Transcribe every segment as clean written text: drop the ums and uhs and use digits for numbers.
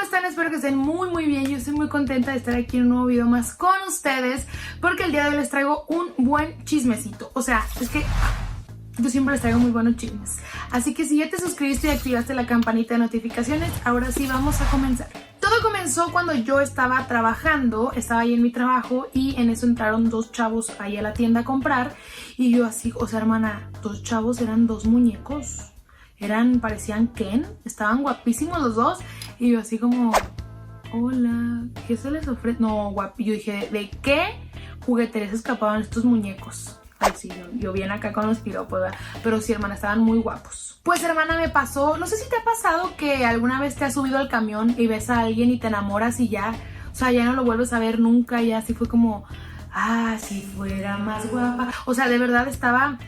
están? Espero que estén muy bien. Yo estoy muy contenta de estar aquí en un nuevo video más con ustedes, porque el día de hoy les traigo un buen chismecito. O sea, es que yo siempre les traigo muy buenos chismes. Así que si ya te suscribiste y activaste la campanita de notificaciones, ahora sí vamos a comenzar. Todo comenzó cuando yo estaba trabajando, estaba ahí en mi trabajo y en eso entraron dos chavos ahí a la tienda a comprar. Y yo así, o sea, hermana, dos chavos eran dos muñecos. Parecían Ken, estaban guapísimos los dos. Y yo así como, hola, ¿qué se les ofrece? No, guapi. Yo dije, ¿de qué juguetería se escapaban estos muñecos? Ay, sí, yo bien acá con los piropos, ¿verdad? Pero sí, hermana, estaban muy guapos. Pues, hermana, me pasó, no sé si te ha pasado que alguna vez te has subido al camión y ves a alguien y te enamoras y ya, o sea, ya no lo vuelves a ver nunca, y así fue como, si fuera más guapa. O sea, de verdad estaba,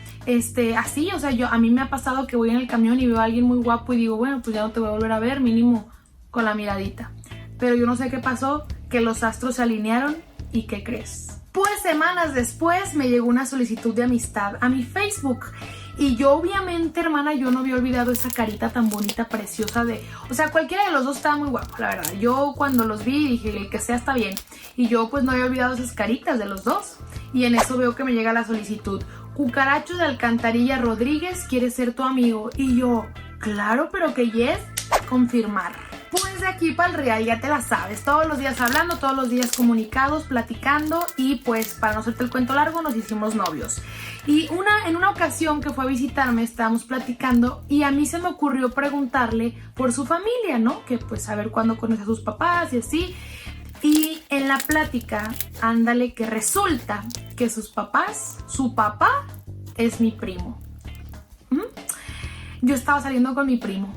así, o sea, a mí me ha pasado que voy en el camión y veo a alguien muy guapo y digo, bueno, pues ya no te voy a volver a ver, mínimo con la miradita. Pero yo no sé qué pasó, que los astros se alinearon y ¿qué crees? Pues semanas después me llegó una solicitud de amistad a mi Facebook. Y yo obviamente, hermana, yo no había olvidado esa carita tan bonita, preciosa de... O sea, cualquiera de los dos estaba muy guapo, la verdad. Yo cuando los vi dije, el que sea está bien. Y yo pues no había olvidado esas caritas de los dos. Y en eso veo que me llega la solicitud. Cucaracho de Alcantarilla Rodríguez quiere ser tu amigo. Y yo, claro, pero que yes, confirmar. Pues de aquí para el real, ya te la sabes, todos los días hablando, todos los días comunicados, platicando, y pues para no hacerte el cuento largo nos hicimos novios. Y en una ocasión que fue a visitarme estábamos platicando y a mí se me ocurrió preguntarle por su familia, ¿no? Que pues saber cuándo conoce a sus papás y así. Y en la plática, ándale, que resulta que sus papás, su papá es mi primo. Yo estaba saliendo con mi primo.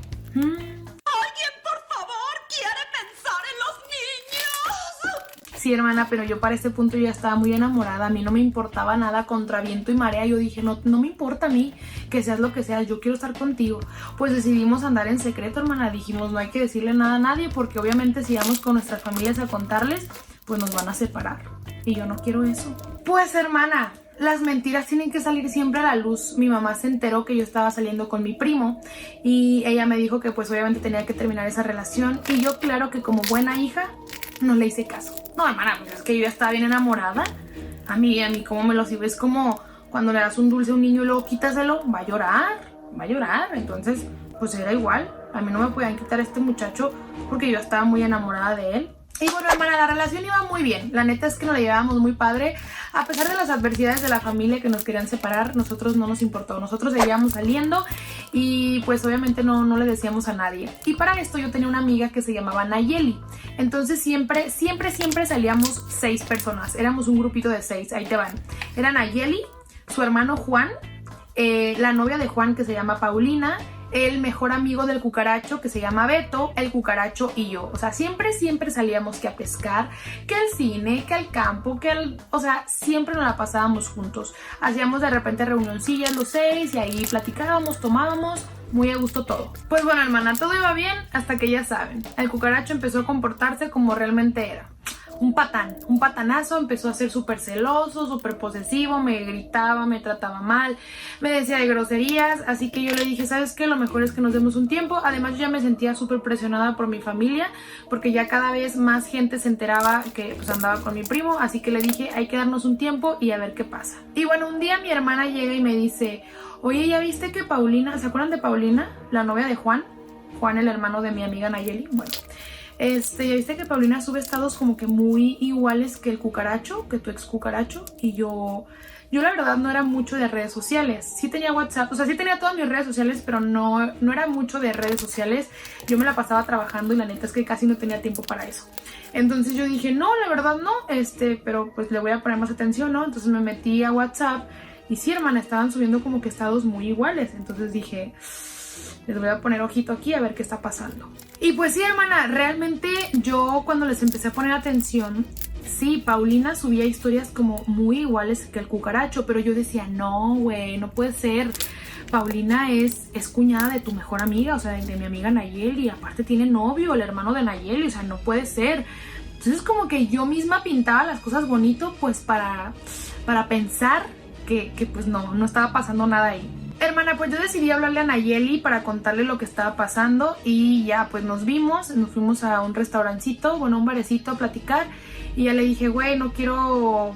Sí, hermana, pero yo para este punto ya estaba muy enamorada. A mí no me importaba nada, contra viento y marea. Yo dije, no me importa a mí que seas lo que seas, yo quiero estar contigo. Pues decidimos andar en secreto, hermana. Dijimos, no hay que decirle nada a nadie, porque obviamente si vamos con nuestras familias a contarles, pues nos van a separar. Y yo no quiero eso. Pues, hermana, las mentiras tienen que salir siempre a la luz. Mi mamá se enteró que yo estaba saliendo con mi primo y ella me dijo que pues obviamente tenía que terminar esa relación. Y yo, claro que como buena hija, no le hice caso. No, hermana, pues es que yo ya estaba bien enamorada. A mí cómo me lo sirve. Es como cuando le das un dulce a un niño y luego quítaselo, va a llorar. Entonces, pues era igual. A mí no me podían quitar a este muchacho porque yo estaba muy enamorada de él. Y bueno, hermana, la relación iba muy bien. La neta es que nos la llevábamos muy padre. A pesar de las adversidades de la familia que nos querían separar, nosotros no nos importó. Nosotros seguíamos saliendo y pues obviamente no le decíamos a nadie. Y para esto yo tenía una amiga que se llamaba Nayeli. Entonces siempre salíamos 6 personas. Éramos un grupito de 6, ahí te van. Era Nayeli, su hermano Juan, la novia de Juan que se llama Paulina, el mejor amigo del cucaracho que se llama Beto, el cucaracho y yo. O sea, siempre salíamos que a pescar, que al cine, que al campo, o sea, siempre nos la pasábamos juntos. Hacíamos de repente reunioncillas los 6 y ahí platicábamos, tomábamos, muy a gusto todo. Pues bueno, hermana, todo iba bien hasta que ya saben, el cucaracho empezó a comportarse como realmente era. Un patanazo, empezó a ser súper celoso, súper posesivo, me gritaba, me trataba mal, me decía de groserías, así que yo le dije, ¿sabes qué? Lo mejor es que nos demos un tiempo. Además yo ya me sentía súper presionada por mi familia, porque ya cada vez más gente se enteraba que pues andaba con mi primo, así que le dije, hay que darnos un tiempo y a ver qué pasa. Y bueno, un día mi hermana llega y me dice, oye, ¿ya viste que Paulina, ¿se acuerdan de Paulina? La novia de Juan, el hermano de mi amiga Nayeli, bueno. Ya viste que Paulina sube estados como que muy iguales que el cucaracho, que tu ex cucaracho. Y yo la verdad no era mucho de redes sociales. Sí tenía WhatsApp, o sea, sí tenía todas mis redes sociales, pero no era mucho de redes sociales. Yo me la pasaba trabajando y la neta es que casi no tenía tiempo para eso. Entonces yo dije, no, la verdad no, pero pues le voy a poner más atención, ¿no? Entonces me metí a WhatsApp y sí, hermana, estaban subiendo como que estados muy iguales. Entonces dije, les voy a poner ojito aquí a ver qué está pasando. Y pues sí, hermana, realmente yo cuando les empecé a poner atención, sí, Paulina subía historias como muy iguales que el cucaracho, pero yo decía, no, güey, no puede ser. Paulina es cuñada de tu mejor amiga, o sea, de mi amiga Nayeli, y aparte tiene novio, el hermano de Nayeli, o sea, no puede ser. Entonces como que yo misma pintaba las cosas bonito, pues para pensar que pues no estaba pasando nada ahí. Hermana, pues yo decidí hablarle a Nayeli para contarle lo que estaba pasando y ya, pues nos fuimos a un restaurancito, bueno, un barecito a platicar y ya le dije, güey, no quiero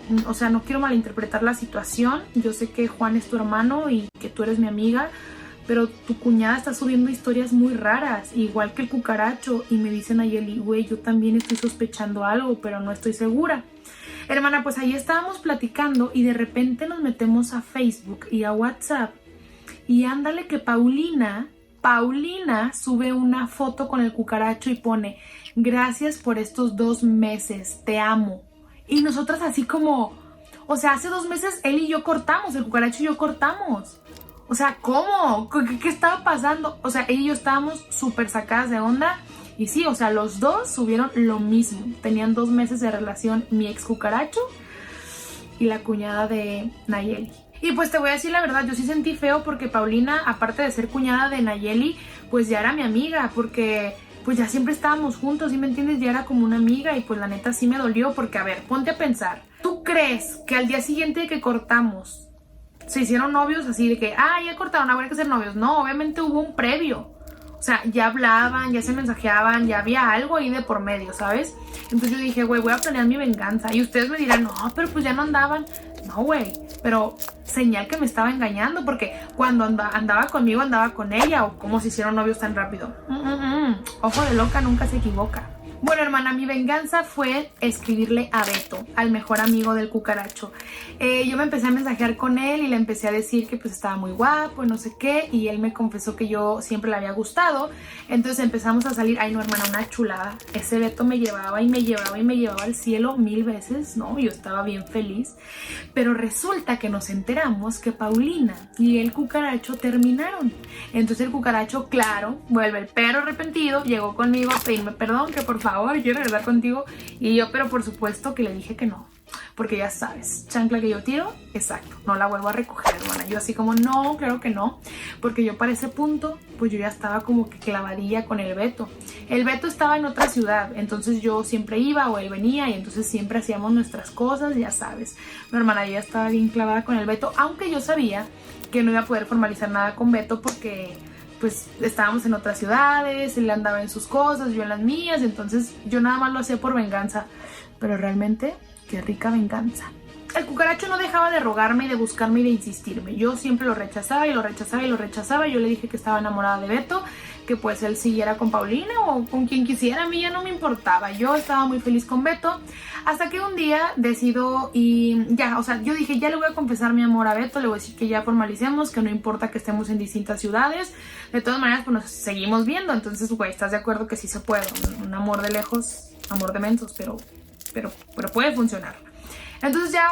malinterpretar la situación, yo sé que Juan es tu hermano y que tú eres mi amiga, pero tu cuñada está subiendo historias muy raras, igual que el cucaracho, y me dice Nayeli, güey, yo también estoy sospechando algo, pero no estoy segura. Hermana, pues ahí estábamos platicando y de repente nos metemos a Facebook y a WhatsApp. Y ándale que Paulina sube una foto con el cucaracho y pone, gracias por estos 2 meses, te amo. Y nosotras así como, o sea, hace 2 meses él y yo cortamos, el cucaracho y yo cortamos. O sea, ¿cómo? ¿Qué estaba pasando? O sea, él y yo estábamos súper sacadas de onda. Y sí, o sea, los dos subieron lo mismo. Tenían 2 meses de relación mi ex cucaracho y la cuñada de Nayeli. Y pues te voy a decir la verdad, yo sí sentí feo porque Paulina, aparte de ser cuñada de Nayeli, pues ya era mi amiga, porque pues ya siempre estábamos juntos, ¿sí me entiendes? Ya era como una amiga y pues la neta sí me dolió porque, a ver, ponte a pensar. ¿Tú crees que al día siguiente de que cortamos se hicieron novios así de que, ya cortaron, ahora hay que ser novios? No, obviamente hubo un previo. O sea, ya hablaban, ya se mensajeaban, ya había algo ahí de por medio, ¿sabes? Entonces yo dije, güey, voy a planear mi venganza. Y ustedes me dirán, no, pero pues ya no andaban. No, güey, pero señal que me estaba engañando porque cuando andaba conmigo andaba con ella, o cómo se hicieron novios tan rápido. Ojo de loca nunca se equivoca. Bueno, hermana, mi venganza fue escribirle a Beto, al mejor amigo del cucaracho. Yo me empecé a mensajear con él y le empecé a decir que pues estaba muy guapo y no sé qué, y él me confesó que yo siempre le había gustado. Entonces empezamos a salir. Ay, no, hermana, una chulada. Ese Beto me llevaba y me llevaba y me llevaba al cielo 1000 veces, ¿no? Yo estaba bien feliz. Pero resulta que nos enteramos que Paulina y el cucaracho terminaron. Entonces el cucaracho, claro, vuelve el perro arrepentido, llegó conmigo a pedirme perdón, que por favor, quiero regresar contigo. Y yo, pero por supuesto que le dije que no. Porque ya sabes, chancla que yo tiro, exacto, no la vuelvo a recoger, hermana. Yo así como, no, claro que no. Porque yo para ese punto, pues yo ya estaba como que clavadilla con el Beto. El Beto estaba en otra ciudad, entonces yo siempre iba o él venía y entonces siempre hacíamos nuestras cosas, ya sabes. Mi hermana ya estaba bien clavada con el Beto, aunque yo sabía que no iba a poder formalizar nada con Beto porque pues estábamos en otras ciudades, él andaba en sus cosas, yo en las mías, entonces yo nada más lo hacía por venganza. Pero realmente, qué rica venganza. El cucaracho no dejaba de rogarme y de buscarme y de insistirme. Yo siempre lo rechazaba y lo rechazaba y lo rechazaba. Yo le dije que estaba enamorada de Beto, que pues él siguiera con Paulina o con quien quisiera. A mí ya no me importaba. Yo estaba muy feliz con Beto. Hasta que un día decido y ya, o sea, yo dije, ya le voy a confesar mi amor a Beto. Le voy a decir que ya formalicemos, que no importa que estemos en distintas ciudades. De todas maneras, pues nos seguimos viendo. Entonces, güey, ¿estás de acuerdo que sí se puede? Un amor de lejos, amor de mensos, pero puede funcionar. Entonces ya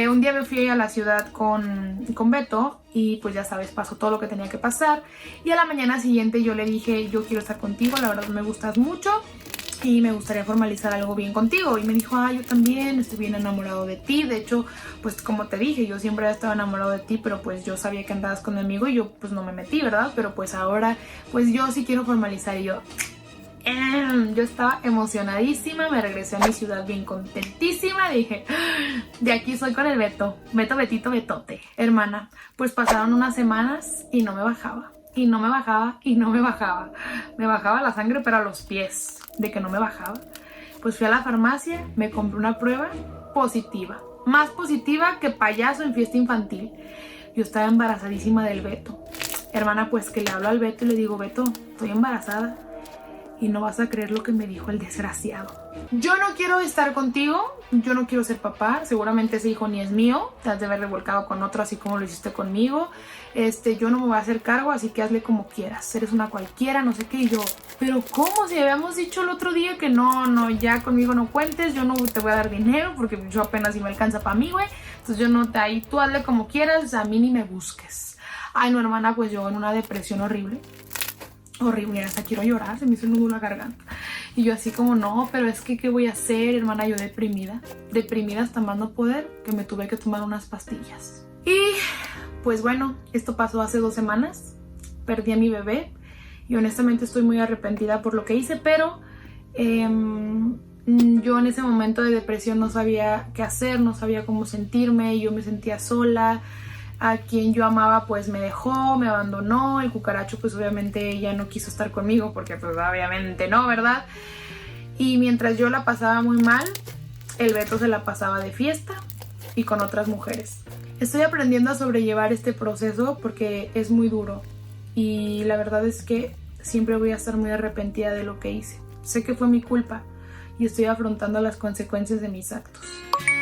un día me fui a la ciudad con Beto y pues ya sabes, pasó todo lo que tenía que pasar. Y a la mañana siguiente yo le dije, yo quiero estar contigo, la verdad me gustas mucho y me gustaría formalizar algo bien contigo. Y me dijo, yo también estoy bien enamorado de ti. De hecho, pues como te dije, yo siempre he estado enamorado de ti, pero pues yo sabía que andabas con mi amigo y yo pues no me metí, ¿verdad? Pero pues ahora pues yo sí quiero formalizar. Y yo estaba emocionadísima, me regresé a mi ciudad bien contentísima, dije, de aquí soy con el Beto, Betito, Betote. Hermana, pues pasaron unas semanas y no me bajaba, y no me bajaba, y no me bajaba. Me bajaba la sangre pero a los pies, de que no me bajaba. Pues fui a la farmacia, me compré una prueba positiva, más positiva que payaso en fiesta infantil. Yo estaba embarazadísima del Beto. Hermana, pues que le hablo al Beto y le digo, Beto, estoy embarazada. Y no vas a creer lo que me dijo el desgraciado. Yo no quiero estar contigo, yo no quiero ser papá, seguramente ese hijo ni es mío, te has de haber revolcado con otro así como lo hiciste conmigo. Yo no me voy a hacer cargo, así que hazle como quieras, eres una cualquiera, no sé qué. Y yo, pero ¿cómo? Si habíamos dicho el otro día que no, ya conmigo no cuentes, yo no te voy a dar dinero porque yo apenas si me alcanza para mí, güey. Entonces yo no te, ahí tú hazle como quieras, a mí ni me busques. Ay, no, hermana, pues yo en una depresión horrible. Horrible, hasta quiero llorar, se me hizo un nudo en la garganta. Y yo así como, no, pero es que ¿qué voy a hacer, hermana? Yo deprimida hasta más no poder, que me tuve que tomar unas pastillas. Y pues bueno, esto pasó hace 2 semanas, perdí a mi bebé y honestamente estoy muy arrepentida por lo que hice, pero yo en ese momento de depresión no sabía qué hacer, no sabía cómo sentirme, yo me sentía sola. a quien yo amaba pues me dejó, me abandonó. El cucaracho pues obviamente ya no quiso estar conmigo porque pues obviamente no, ¿verdad? Y mientras yo la pasaba muy mal, el Beto se la pasaba de fiesta y con otras mujeres. Estoy aprendiendo a sobrellevar este proceso porque es muy duro y la verdad es que siempre voy a estar muy arrepentida de lo que hice. Sé que fue mi culpa y estoy afrontando las consecuencias de mis actos.